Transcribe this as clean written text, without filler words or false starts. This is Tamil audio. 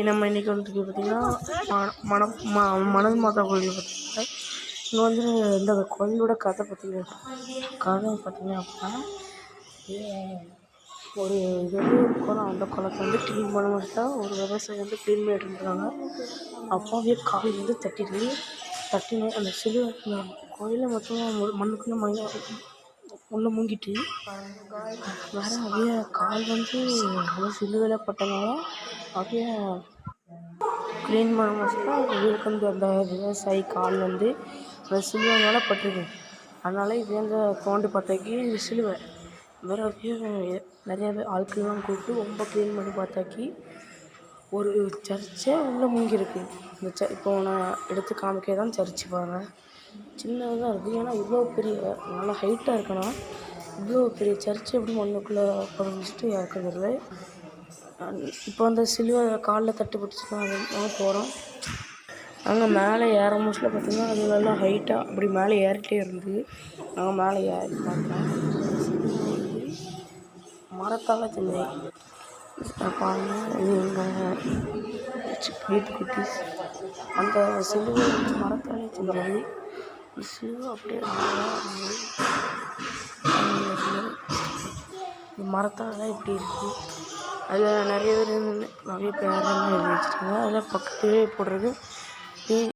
நம்ம இன்றைக்கி வந்துட்டு பார்த்திங்கன்னா மணல் மாதா கோயில் பார்த்திங்கன்னா இங்கே வந்து இந்த கோயிலோட கதை பார்த்திங்க அப்படின்னா ஒரு இது வந்து ஒரு குளம், அந்த குளத்தை வந்து க்ளீன் பண்ண முடியல. ஒரு விவசாயி வந்து க்ளீன் பண்ணிட்டு இருக்காங்க. அப்பாவே கால் வந்து தட்டினு அந்த சிலுவை கோயிலை மொத்தமாக மண்ணுக்குள்ளே உள்ள மூங்கிட்டு வேறு அப்படியே கால் வந்து அந்த சிலுவையில் பட்டனால அப்படியே க்ளீன் பண்ண முடியல. இவருக்கு வந்து அந்த விவசாயி கால் வந்து அந்த சிலுவை மேலே பட்டிருக்கு. அதனால் இது வந்து தோண்டி பார்த்தாக்கி இந்த சிலுவை வேறு அப்படியே நிறையா பேர் ஆட்கள்லாம் கூப்பிட்டு ரொம்ப க்ளீன் பண்ணி பார்த்தாக்கி ஒரு சர்ச்சே உள்ளே மூங்கியிருக்கு. இந்த இப்போ நான் எடுத்து காமிக்க தான் சர்ச்சு பாருங்கள், சின்னதாக தான் இருக்குது. ஏன்னா இவ்வளோ பெரிய நல்லா ஹைட்டாக இருக்கணும், இவ்வளோ பெரிய சர்ச்சு எப்படி மண்ணுக்குள்ளே புதைஞ்சிட்டு இறக்குறது. இப்போ அந்த சிலுவை காலில் தட்டுப்பட்டுச்சுன்னா அது போகிறோம். நாங்கள் மேலே ஏற முடியல பார்த்திங்கன்னா அது நல்லா ஹைட்டாக அப்படி மேலே ஏறிட்டே இருந்து நாங்கள் மேலே ஏறி பார்த்தோம். மரத்தால் செஞ்சேன் பாருங்க. இது எங்கள் வீட்டு குட்டீஸ். அந்த சிலுவை வந்து மரத்தாலே செஞ்சது. அந்த சிலுவை அப்படியே இந்த மரத்தால் இப்படி இருக்குது. அதில் நிறைய பேர் பேரெல்லாம் எழுதி வச்சுருக்காங்க. அதில் பக்கத்துலேயே போடுறது